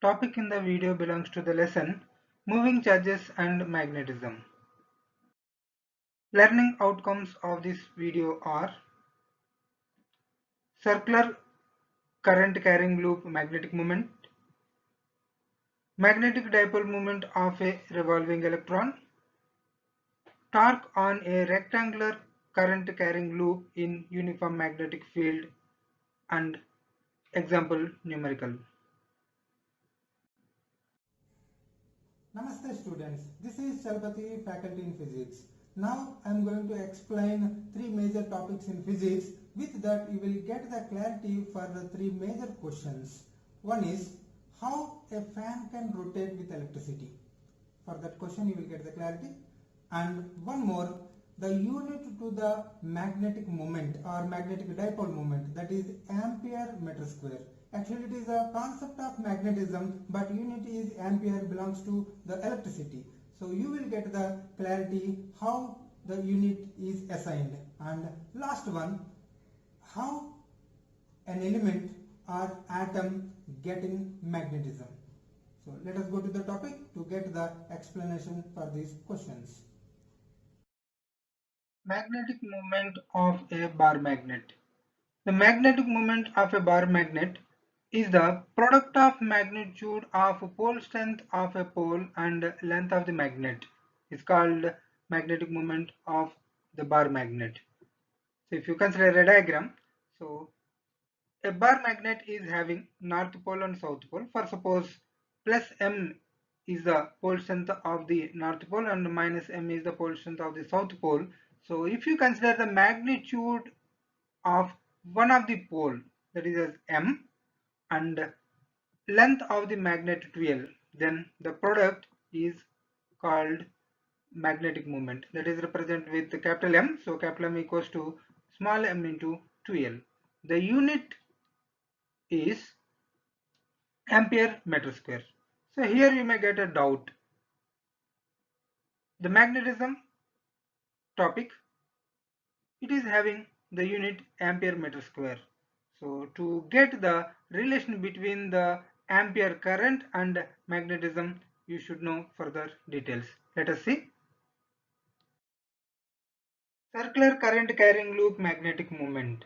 Topic in the video belongs to the lesson Moving Charges and Magnetism. Learning outcomes of this video are circular current carrying loop magnetic moment, magnetic dipole moment of a revolving electron, torque on a rectangular current carrying loop in uniform magnetic field, and example numerical. Namaste students, this is Chalpati, faculty in physics. Now I am going to explain three major topics in physics. With that you will get the clarity for the three major questions. One is how a fan can rotate with electricity. For that question you will get the clarity. And one more, the unit to the magnetic moment or magnetic dipole moment, that is ampere meter square. Actually it is a concept of magnetism, but unit is ampere, belongs to the electricity. So you will get the clarity how the unit is assigned. And last one, how an element or atom get in magnetism. So let us go to the topic to get the explanation for these questions. Magnetic moment of a bar magnet. The magnetic moment of a bar magnet is the product of magnitude of pole strength of a pole and length of the magnet. It's called magnetic moment of the bar magnet. So if you consider a diagram, so a bar magnet is having north pole and south pole. For suppose plus m is the pole strength of the north pole and minus m is the pole strength of the south pole. So if you consider the magnitude of one of the pole, that is as m, and length of the magnet 12, then the product is called magnetic moment, that is represented with the capital M. So capital M equals to small m into 2L. The unit is ampere meter square. So here you may get a doubt. The magnetism topic, it is having the unit ampere meter square. So to get the relation between the ampere current and magnetism, you should know further details. Let us see. Circular current carrying loop magnetic moment.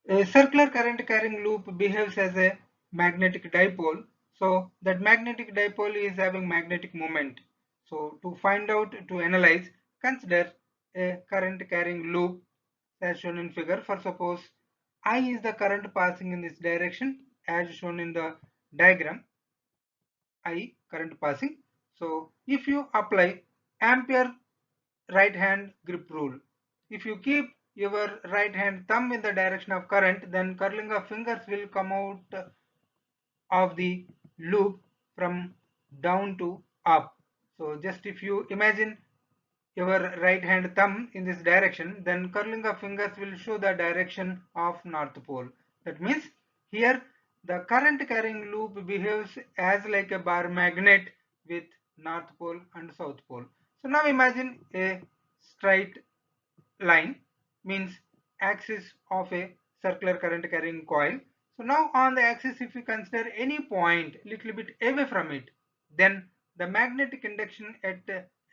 A circular current carrying loop behaves as a magnetic dipole. So that magnetic dipole is having magnetic moment. So to find out, to analyze, consider a current carrying loop as shown in figure. For suppose I is the current passing in this direction as shown in the diagram. I current passing. So if you apply ampere right hand grip rule, if you keep your right hand thumb in the direction of current, then curling of fingers will come out of the loop from down to up. So just if you imagine your right hand thumb in this direction, then curling of fingers will show the direction of north pole. That means here the current carrying loop behaves as like a bar magnet with north pole and south pole. So now imagine a straight line, means axis of a circular current carrying coil. So now on the axis, if you consider any point little bit away from it, then the magnetic induction at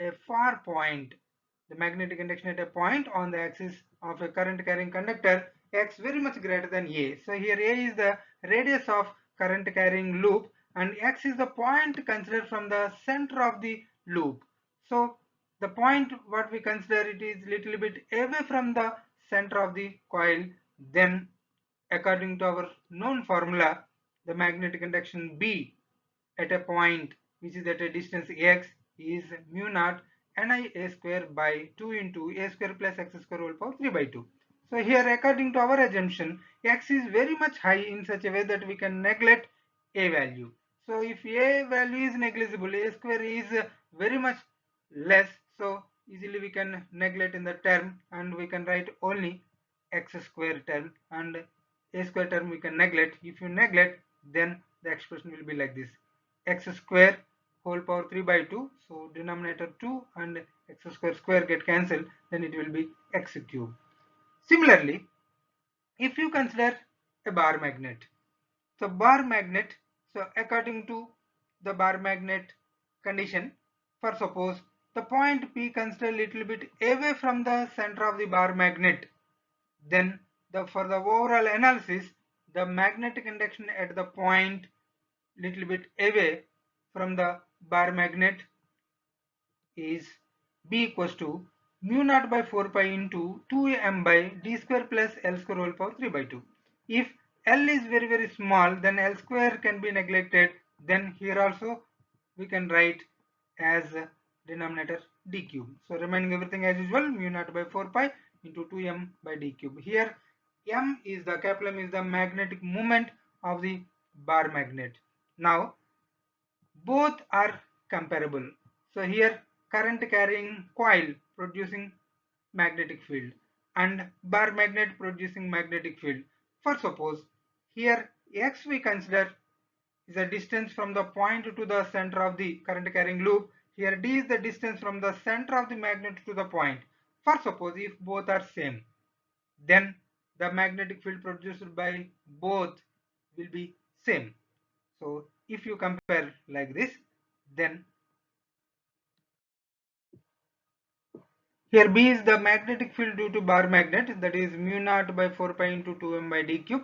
a far point, the magnetic induction at a point on the axis of a current carrying conductor x very much greater than a. So here a is the radius of current carrying loop and x is the point considered from the center of the loop. So the point what we consider, it is little bit away from the center of the coil, then according to our known formula, the magnetic induction B at a point which is at a distance x is mu naught ni a square by 2 into a square plus x square whole power 3 by 2. So here according to our assumption, x is very much high in such a way that we can neglect a value. So if a value is negligible, a square is very much less, so easily we can neglect in the term and we can write only x square term, and a square term we can neglect. If you neglect, then the expression will be like this: x square whole power 3 by 2, so denominator 2 and x square get cancelled, then it will be x cube. Similarly, if you consider a bar magnet, so So according to the bar magnet condition, for suppose the point P consider little bit away from the center of the bar magnet, then for the overall analysis, the magnetic induction at the point little bit away from the bar magnet is B equals to mu naught by 4 pi into 2m by d square plus L square whole power 3 by 2. If L is very small, then L square can be neglected. Then here also we can write as denominator d cube. So remaining everything as usual, mu naught by 4 pi into 2m by d cube. Here M is the capital M is the magnetic moment of the bar magnet. Now both are comparable. So here current carrying coil producing magnetic field and bar magnet producing magnetic field. For suppose here x we consider is the distance from the point to the center of the current carrying loop. Here d is the distance from the center of the magnet to the point. For suppose if both are same, then the magnetic field produced by both will be same. So if you compare like this, then here B is the magnetic field due to bar magnet, that is mu naught by 4 pi into 2m by d cube.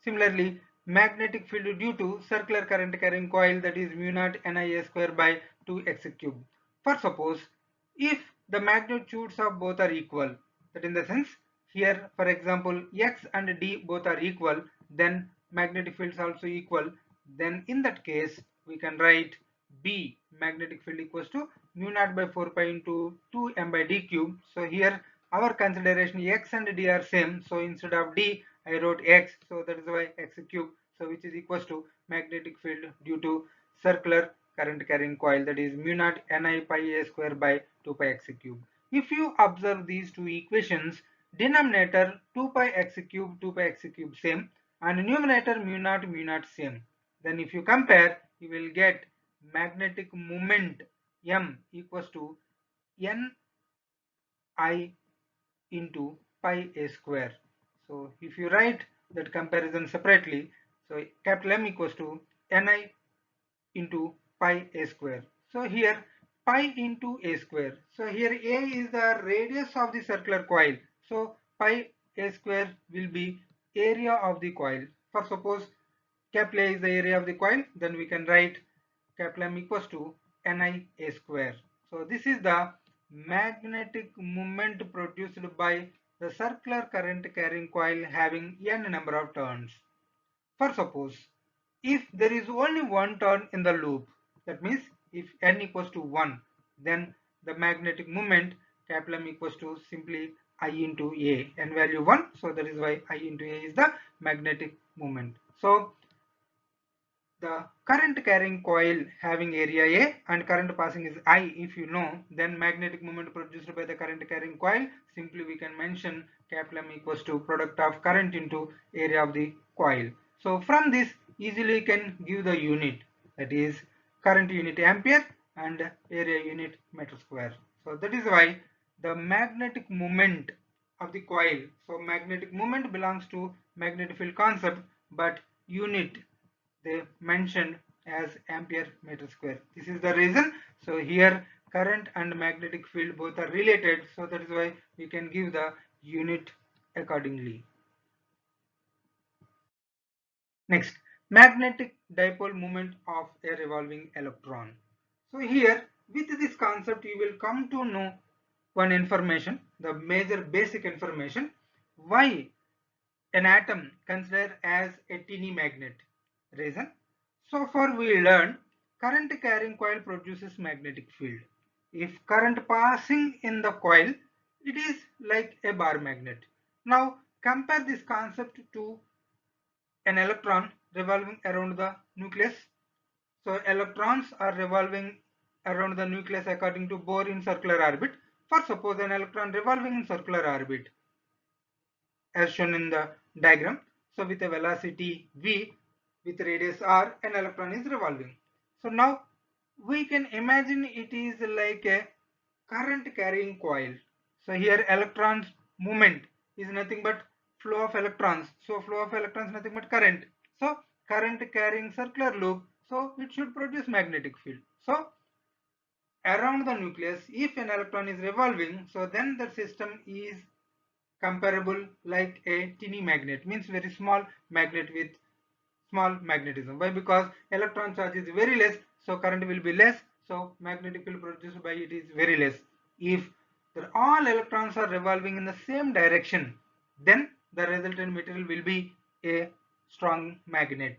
Similarly, magnetic field due to circular current carrying coil, that is mu naught Nia square by 2x cube. For suppose if the magnitudes of both are equal, that in the sense here for example x and d both are equal, then magnetic fields also equal, then in that case we can write B magnetic field equals to mu naught by 4 pi into 2m by d cube. So here our consideration x and d are same, so instead of d I wrote x, so that is why x cube, so which is equals to magnetic field due to circular current carrying coil, that is mu naught Ni pi a square by 2 pi x cube. If you observe these two equations, denominator 2 pi x cube same and numerator mu naught same, then if you compare you will get magnetic moment M equals to Ni into pi a square. So if you write that comparison separately, so capital M equals to Ni into pi a square. So here pi into a square. So here a is the radius of the circular coil. So pi a square will be area of the coil. For suppose capital A is the area of the coil, then we can write capital M equals to Ni a square. So this is the magnetic moment produced by the circular current carrying coil having n number of turns. For suppose if there is only one turn in the loop, that means if n equals to 1, then the magnetic moment capital M equals to simply I into A, n value 1, so that is why I into A is the magnetic moment. So the current carrying coil having area A and current passing is I, if you know, then magnetic moment produced by the current carrying coil, simply we can mention capital M equals to product of current into area of the coil. So from this easily can give the unit, that is current unit ampere and area unit meter square. So that is why the magnetic moment of the coil, so magnetic moment belongs to magnetic field concept, but unit they mentioned as ampere meter square. This is the reason. So here current and magnetic field both are related, so that is why we can give the unit accordingly. Next, magnetic dipole moment of a revolving electron. So here with this concept you will come to know one information, the major basic information, why an atom considered as a tiny magnet. Reason? So far we learned current carrying coil produces magnetic field. If current passing in the coil, it is like a bar magnet. Now compare this concept to an electron revolving around the nucleus. So electrons are revolving around the nucleus according to Bohr in circular orbit. For suppose an electron revolving in circular orbit as shown in the diagram. So with a velocity v with radius r, an electron is revolving. So now we can imagine it is like a current carrying coil. So here electrons movement is nothing but flow of electrons. So flow of electrons nothing but current. So current carrying circular loop. so it should produce magnetic field. So around the nucleus, if an electron is revolving, so then the system is comparable like a tiny magnet, means very small magnet with small magnetism. Why? Because electron charge is very less, so current will be less, so magnetic field produced by it is very less. If all electrons are revolving in the same direction, then the resultant material will be a strong magnet.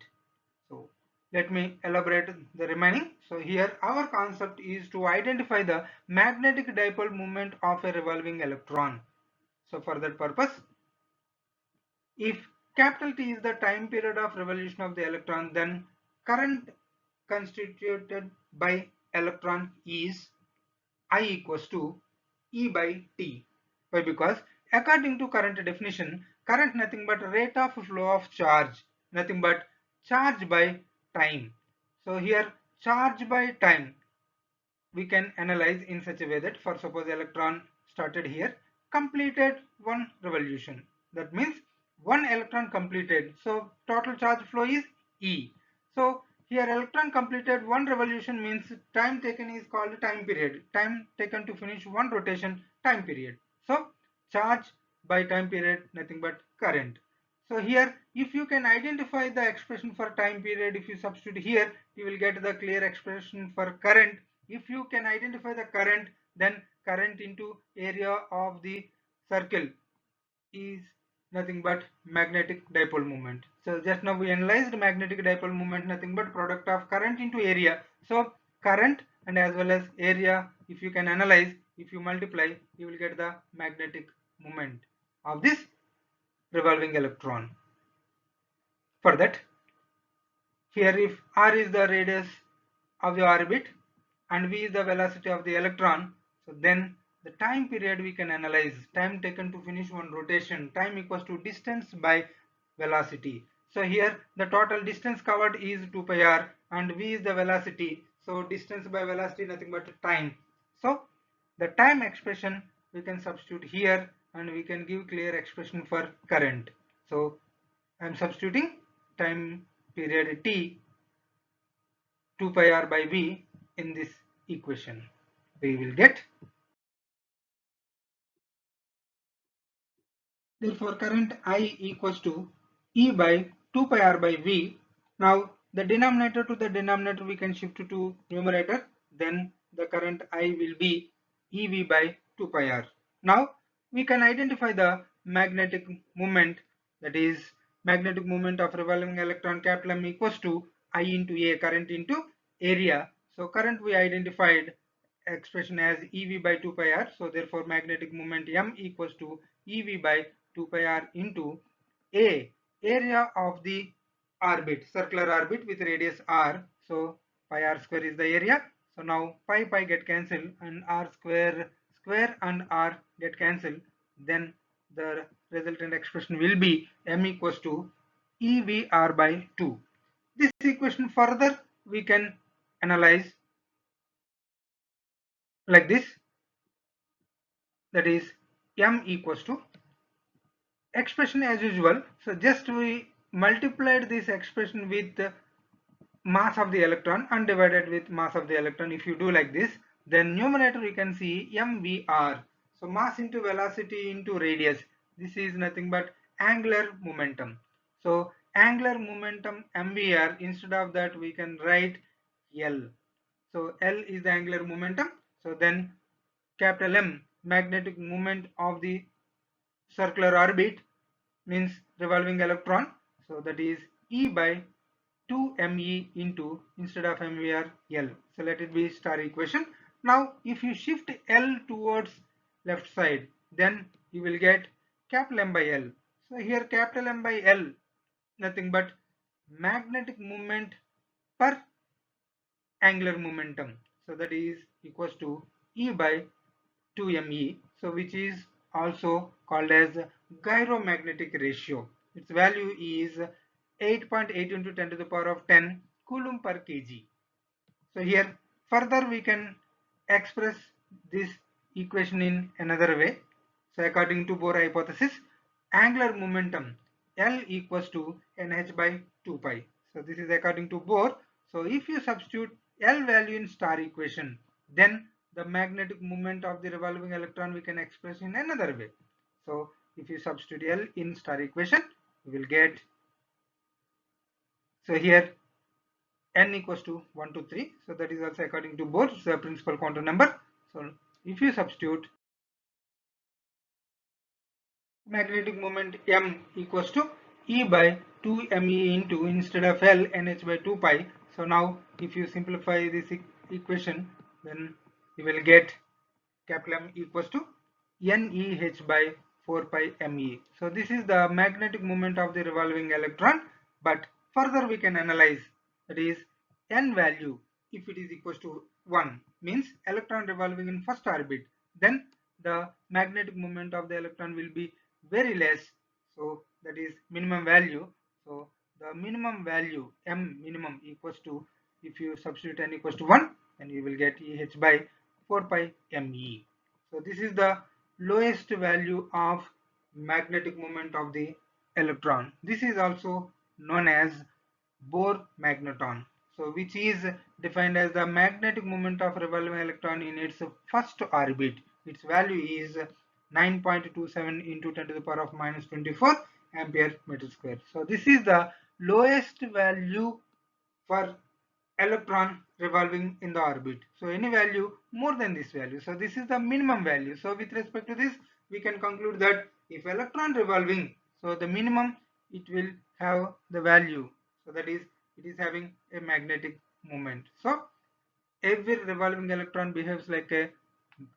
So let me elaborate the remaining. So here our concept is to identify the magnetic dipole moment of a revolving electron. So for that purpose, if capital T is the time period of revolution of the electron, then current constituted by electron is I equals to E by T. Why? Because according to current definition, current nothing but rate of flow of charge, nothing but charge by time. So here charge by time we can analyze in such a way that, for suppose electron started here, completed one revolution. That means one electron completed. So total charge flow is E. So here electron completed one revolution means time taken is called time period. Time taken to finish one rotation, time period. So charge by time period, nothing but current. So here if you can identify the expression for time period, if you substitute here, you will get the clear expression for current. If you can identify the current, then current into area of the circle is nothing but magnetic dipole moment. So just now we analyzed magnetic dipole moment, nothing but product of current into area. So current and as well as area, if you can analyze, if you multiply, you will get the magnetic moment of this revolving electron. For that, here if r is the radius of the orbit and v is the velocity of the electron, so then the time period we can analyze, time taken to finish one rotation, time equals to distance by velocity. So here the total distance covered is 2 pi r and v is the velocity, so distance by velocity nothing but time. So the time expression we can substitute here and we can give clear expression for current. So I am substituting time period t 2 pi r by v in this equation. We will get, therefore current I equals to E by 2 pi r by v. Now the denominator to the denominator we can shift to numerator, then the current I will be EV by 2 pi r. Now we can identify the magnetic moment, that is magnetic moment of revolving electron capital M equals to I into A, current into area. So current we identified expression as EV by 2 pi r. So therefore magnetic moment M equals to EV by 2 pi r into A, area of the orbit, circular orbit with radius r. So pi r square is the area. So now pi get cancelled and r square and r get cancelled. Then the resultant expression will be M equals to EVR by 2. This equation further we can analyze like this, that is M equals to expression as usual. So just we multiplied this expression with the mass of the electron and divided with mass of the electron. If you do like this, then numerator you can see mvr. So mass into velocity into radius. This is nothing but angular momentum. So angular momentum mvr, instead of that we can write L. So L is the angular momentum. So then capital M, magnetic moment of the circular orbit, means revolving electron. So that is E by 2me into, instead of mvr, L. So let it be star equation. Now if you shift L towards left side, then you will get capital M by L. So here capital M by L, nothing but magnetic moment per angular momentum. So that is equals to E by 2me. So which is also called as gyromagnetic ratio. Its value is 8.8 into 10 to the power of 10 coulomb per kg. So here further we can express this equation in another way. So according to Bohr hypothesis, angular momentum L equals to nh by 2 pi. So this is according to Bohr. So if you substitute L value in star equation, then the magnetic moment of the revolving electron we can express in another way. So if you substitute L in star equation, we will get, so here n equals to 1 to 3, so that is also according to Bohr's principal quantum number. So if you substitute magnetic moment m equals to E by 2me into, instead of L, nh by 2 pi. So now if you simplify this equation, then you will get capital M equals to NEH by 4 pi me. So this is the magnetic moment of the revolving electron, but further we can analyze, that is n value, if it is equals to 1 means electron revolving in first orbit, then the magnetic moment of the electron will be very less, so that is minimum value. So the minimum value m minimum equals to, if you substitute n equals to 1, then you will get EH by 4 pi me. So this is the lowest value of magnetic moment of the electron. This is also known as Bohr magneton. So which is defined as the magnetic moment of revolving electron in its first orbit. Its value is 9.27 into 10 to the power of minus 24 ampere meter square. So this is the lowest value for electron revolving in the orbit. So any value more than this value. So this is the minimum value. So with respect to this, we can conclude that if electron revolving, so the minimum it will have the value. So that is, it is having a magnetic moment. So every revolving electron behaves like a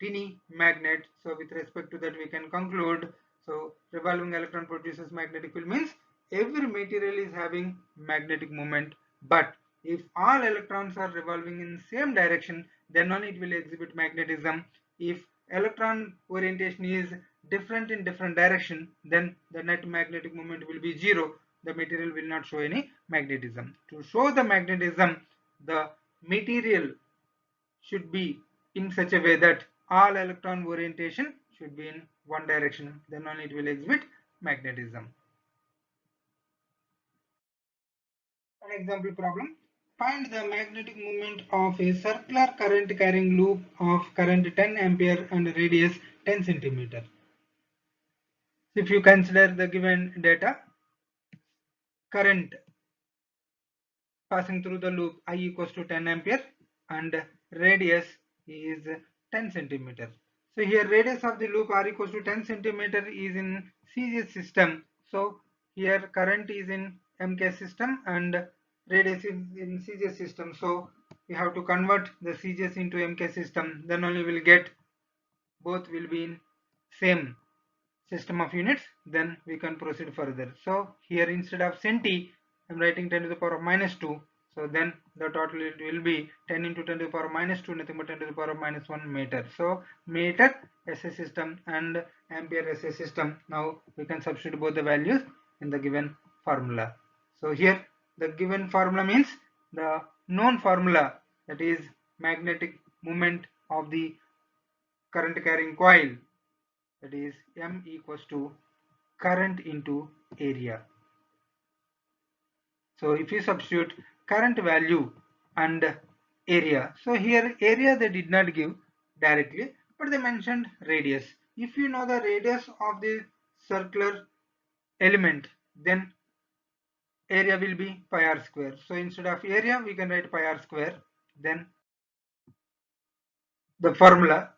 tiny magnet. So with respect to that, we can conclude, so revolving electron produces magnetic field means every material is having magnetic moment, but if all electrons are revolving in same direction, then only it will exhibit magnetism. If electron orientation is different in different direction, then the net magnetic moment will be zero. The material will not show any magnetism. To show the magnetism, the material should be in such a way that all electron orientation should be in one direction, then only it will exhibit magnetism. An example problem: find the magnetic moment of a circular current carrying loop of current 10 ampere and radius 10 centimeter. If you consider the given data, current passing through the loop I equals to 10 ampere and radius is 10 centimeter. So here radius of the loop R equals to 10 centimeter is in CGS system. So here current is in MK system and radius is in CGS system. So we have to convert the CGS into MK system, then only we'll get both will be in same system of units, then we can proceed further. So here instead of centi, I'm writing 10 to the power of minus 2. So then the total it will be 10 into 10 to the power of minus 2, nothing but 10 to the power of minus 1 meter. So meter SI system and ampere SI system. Now we can substitute both the values in the given formula. So here the given formula means the known formula, that is magnetic moment of the current carrying coil, that is M equals to current into area. So if you substitute current value and area, so here area they did not give directly, but they mentioned radius. If you know the radius of the circular element, then area will be pi r square. So instead of area, we can write pi r square. Then the formula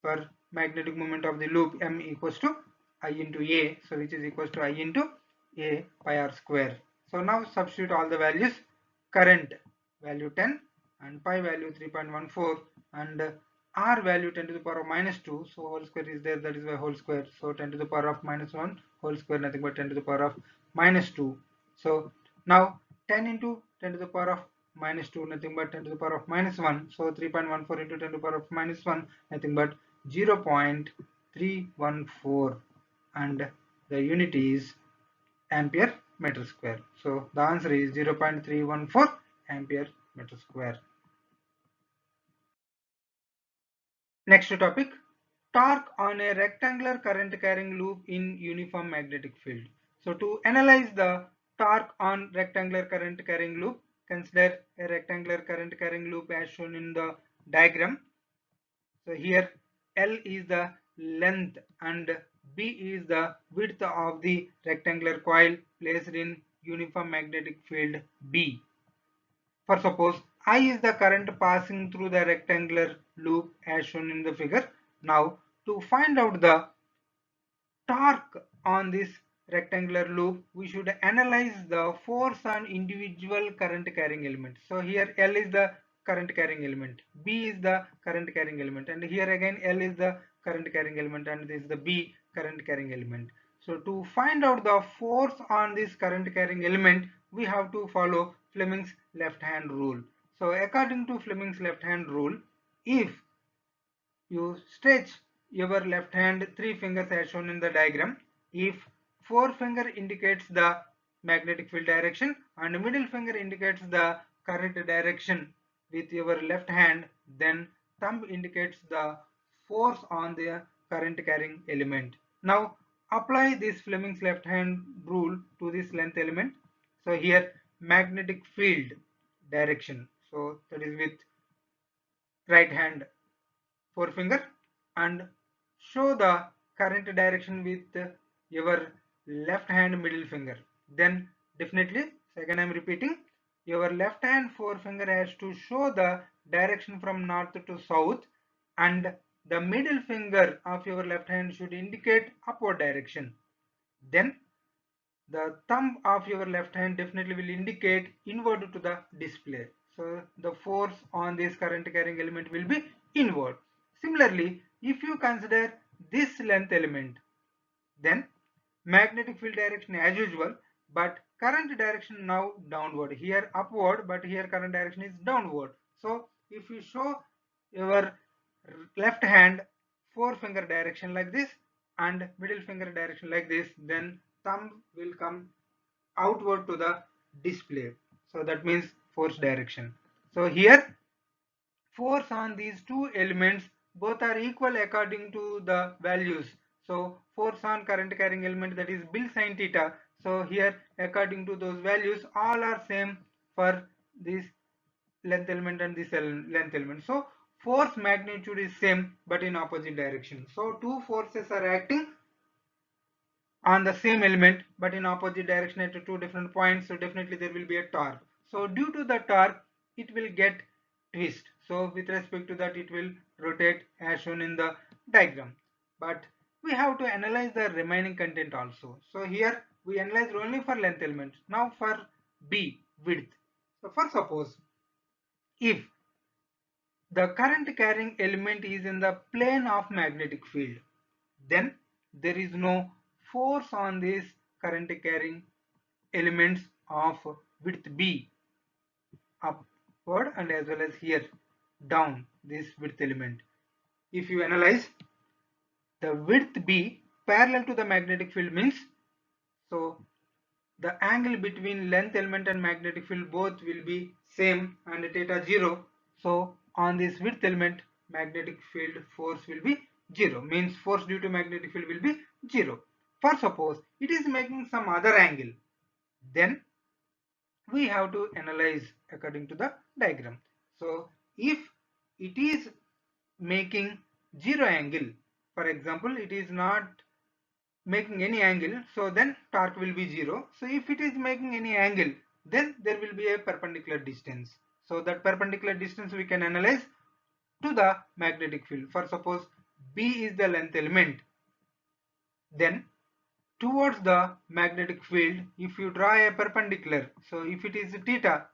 for magnetic moment of the loop M equals to I into A, so which is equals to I into A pi r square. So now substitute all the values: current value 10 and pi value 3.14 and r value 10 to the power of minus 2, so whole square is there, that is why whole square, so 10 to the power of minus 1 whole square, nothing but 10 to the power of minus 2. So now 10 into 10 to the power of minus 2, nothing but 10 to the power of minus 1, so 3.14 into 10 to the power of minus 1, nothing but 0.314, and the unit is ampere meter square. So the answer is 0.314 ampere meter square. Next topic: torque on a rectangular current carrying loop in uniform magnetic field. So to analyze the torque on rectangular current carrying loop, consider a rectangular current carrying loop as shown in the diagram. So here L is the length and B is the width of the rectangular coil placed in uniform magnetic field B. For suppose I is the current passing through the rectangular loop as shown in the figure. Now to find out the torque on this rectangular loop, we should analyze the force on individual current carrying element. So here L is the current carrying element, B is the current carrying element, and here again L is the current carrying element, and this is the B current carrying element. So to find out the force on this current carrying element, we have to follow Fleming's left hand rule. So according to Fleming's left hand rule, if you stretch your left hand 3 fingers as shown in the diagram, if forefinger indicates the magnetic field direction and middle finger indicates the current direction with your left hand, then thumb indicates the force on the current carrying element. Now apply this Fleming's left hand rule to this length element. So here magnetic field direction, so that is with right hand forefinger, and show the current direction with your left hand middle finger. Then definitely, again I am repeating, your left hand forefinger has to show the direction from north to south, and the middle finger of your left hand should indicate upward direction. Then the thumb of your left hand definitely will indicate inward to the display. So the force on this current carrying element will be inward. Similarly, if you consider this length element, then magnetic field direction as usual, but current direction now downward. Here upward, but here current direction is downward. So if you show your left hand forefinger direction like this and middle finger direction like this, then thumb will come outward to the display. So that means force direction. So here force on these two elements both are equal according to the values. So force on current carrying element, that is Bill sin theta. So here according to those values all are same for this length element and this length element. So force magnitude is same but in opposite direction. So two forces are acting on the same element but in opposite direction at two different points, so definitely there will be a torque. So due to the torque it will get twist, so with respect to that it will rotate as shown in the diagram. But we have to analyze the remaining content also. So here we analyzed only for length element. Now for B, width. So for suppose if the current carrying element is in the plane of magnetic field, then there is no force on these current carrying elements of width B upward and as well as here down this width element. If you analyze the width B parallel to the magnetic field means, so the angle between length element and magnetic field both will be same and theta 0. So on this width element magnetic field force will be 0, means force due to magnetic field will be 0. For suppose it is making some other angle, then we have to analyze according to the diagram. So if it is making 0 angle, for example it is not making any angle, so then torque will be 0. So if it is making any angle, then there will be a perpendicular distance. So that perpendicular distance we can analyze to the magnetic field. For suppose B is the length element, then towards the magnetic field if you draw a perpendicular, so if it is theta,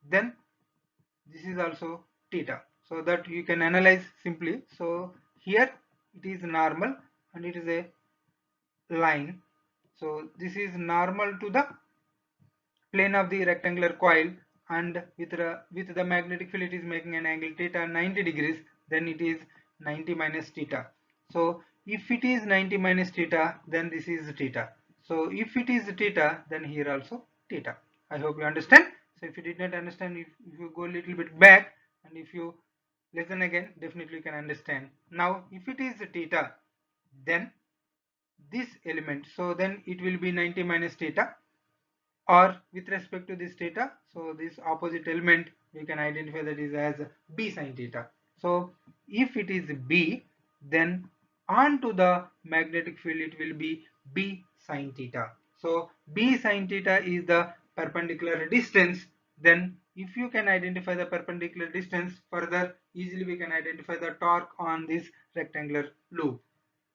then this is also theta, so that you can analyze simply. So here it is normal and it is a line, so this is normal to the plane of the rectangular coil, and with the magnetic field it is making an angle theta 90 degrees, then it is 90 minus theta. So if it is 90 minus theta, then this is theta. So if it is theta, then here also theta. I hope you understand. So if you did not understand, if you go a little bit back and if you listen again, definitely you can understand. Now if it is theta, then this element, so then it will be 90 minus theta. or with respect to this theta, so this opposite element we can identify that is as b sine theta. So if it is b, then onto the magnetic field it will be b sine theta. So b sine theta is the perpendicular distance. Then if you can identify the perpendicular distance, further easily we can identify the torque on this rectangular loop.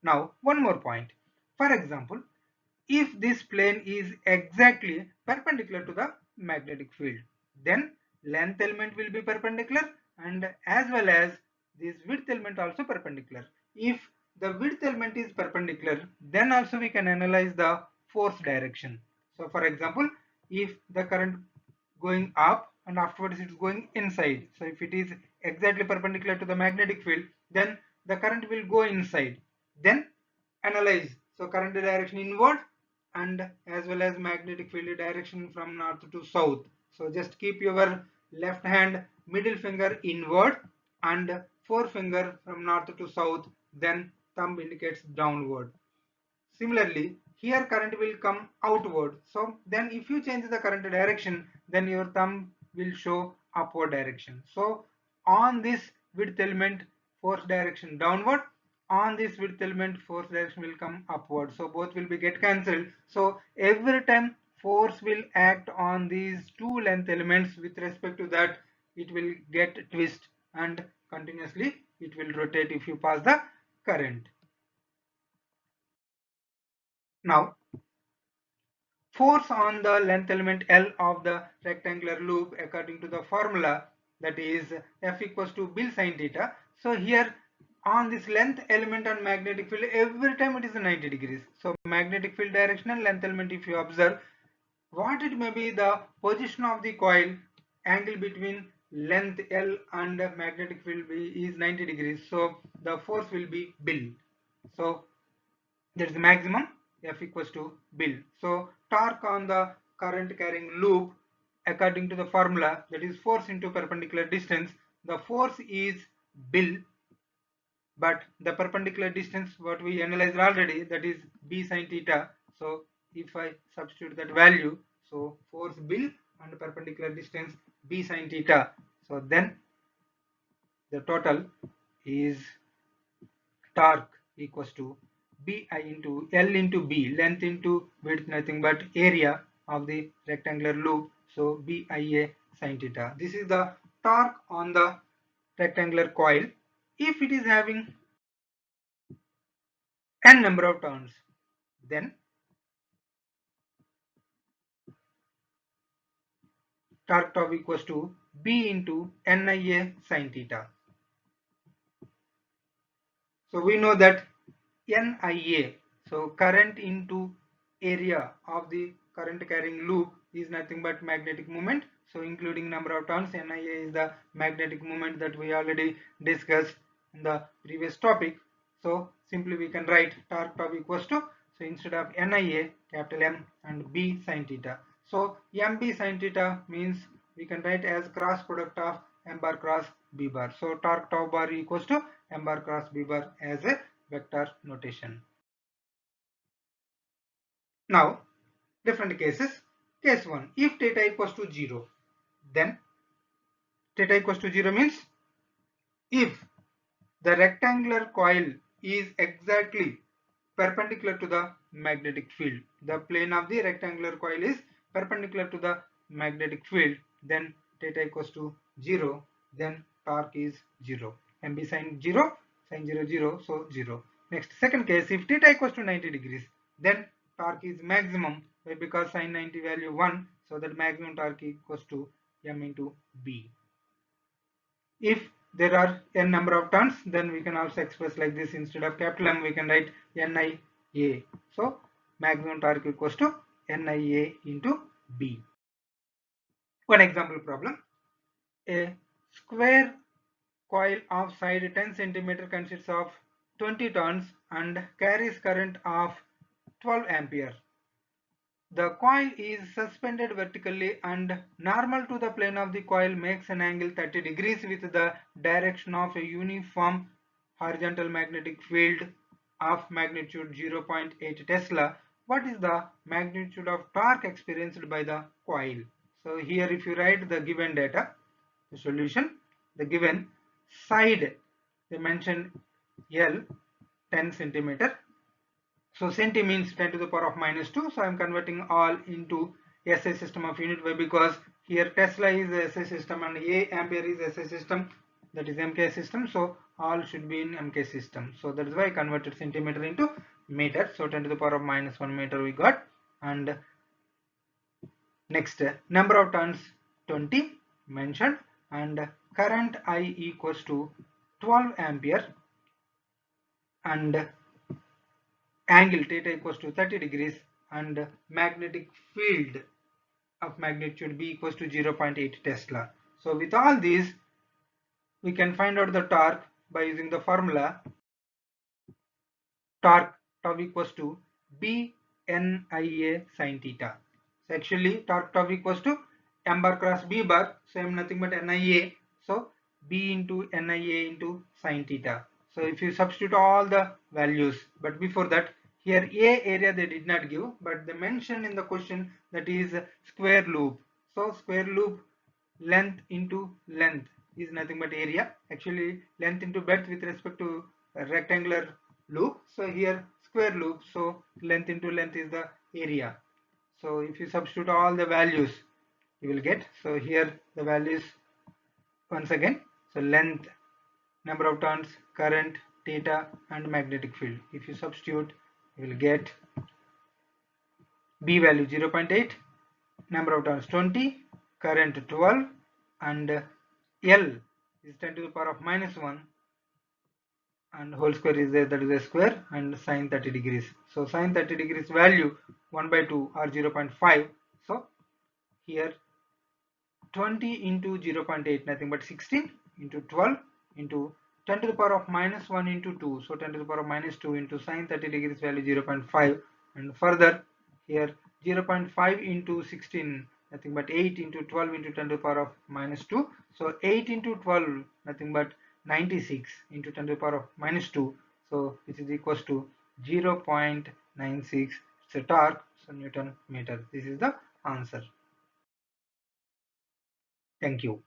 Now one more point. For example, if this plane is exactly perpendicular to the magnetic field, then length element will be perpendicular and as well as this width element also perpendicular. If the width element is perpendicular, then also we can analyze the force direction. So for example, if the current going up and afterwards it's going inside, so if it is exactly perpendicular to the magnetic field, then the current will go inside. Then analyze, so current direction inward and as well as magnetic field direction from north to south. So just keep your left hand middle finger inward and forefinger from north to south, then thumb indicates downward. Similarly, here current will come outward. So then if you change the current direction, then your thumb will show upward direction. So on this width element, force direction downward. On this width element, force direction will come upward. So both will be get cancelled. So every time force will act on these two length elements, with respect to that, it will get twist and continuously it will rotate if you pass the current. Now force on the length element L of the rectangular loop according to the formula, that is F equals to Bill sine theta. So here on this length element and magnetic field, every time it is 90 degrees. So magnetic field direction and length element, if you observe, what it may be the position of the coil, angle between length L and magnetic field is 90 degrees. So the force will be Bill. So that is the maximum, F equals to Bill. So torque on the current carrying loop according to the formula, that is force into perpendicular distance. The force is Bill, but the perpendicular distance what we analyzed already, that is b sine theta. So if I substitute that value, so force Bill and perpendicular distance b sine theta, so then the total is torque equals to bi into L into b, length into width, nothing but area of the rectangular loop, so BIA sin theta. This is the torque on the rectangular coil. If it is having n number of turns, then torque tau equals to B into NIA sin theta. So we know that NIA, so current into area of the current carrying loop, is nothing but magnetic moment. So including number of turns, NIA is the magnetic moment that we already discussed in the previous topic. So simply we can write torque tau equals to, so instead of NIA, capital M and B sin theta. So MB sin theta means we can write as cross product of M bar cross B bar. So torque tau bar equals to M bar cross B bar as a vector notation. Now different cases. Case 1, if theta equals to 0, then theta equals to 0 means if the rectangular coil is exactly perpendicular to the magnetic field, the plane of the rectangular coil is perpendicular to the magnetic field, then theta equals to 0, then torque is 0. MB sin 0, sin 0, 0, so 0. Next, second case, if theta equals to 90 degrees, then torque is maximum, because sin 90 value 1, so that maximum torque equals to M into B. If there are n number of turns, then we can also express like this. Instead of capital M, we can write NIA. So maximum torque equals to NIA into B. One example problem. A square coil of side 10 cm consists of 20 turns and carries current of 12 ampere. The coil is suspended vertically and normal to the plane of the coil makes an angle 30 degrees with the direction of a uniform horizontal magnetic field of magnitude 0.8 Tesla. what is the magnitude of torque experienced by the coil? So here if you write the given data, the solution, the given side, they mentioned L 10 centimeter. So centi means 10 to the power of minus 2. So I am converting all into SI system of unit. Why? Because here Tesla is a SI system and A ampere is SI system, that is MK system. So all should be in MK system. So that is why I converted centimeter into meter. So 10 to the power of minus 1 meter we got. And next, number of turns 20 mentioned, and current I equals to 12 ampere, and angle theta equals to 30 degrees, and magnetic field of magnitude B equals to 0.8 Tesla. So with all these, we can find out the torque by using the formula torque tau equals to B NIA sin theta. So actually torque tau equals to m bar cross B bar, so m nothing but NIA, so B into NIA into sin theta. So if you substitute all the values, but before that, here A area they did not give, but they mentioned in the question that is square loop. So square loop length into length is nothing but area. Actually length into breadth with respect to a rectangular loop. So here square loop, so length into length is the area. So if you substitute all the values, you will get, so here the values once again, so length, number of turns, current, theta and magnetic field. If you substitute, you will get B value 0.8, number of turns 20, current 12, and L is 10 to the power of minus 1, and whole square is there, that is a square, and sine 30 degrees. So sine 30 degrees value 1 by 2 or 0.5. So here 20 into 0.8 nothing but 16 into 12 into 10 to the power of minus 1 into 2. So 10 to the power of minus 2 into sine 30 degrees value 0.5, and further here 0.5 into 16 nothing but 8 into 12 into 10 to the power of minus 2. So 8 into 12 nothing but 96 into 10 to the power of minus 2. So which is equals to 0.96. It's a torque, so Newton meter. This is the answer. Thank you.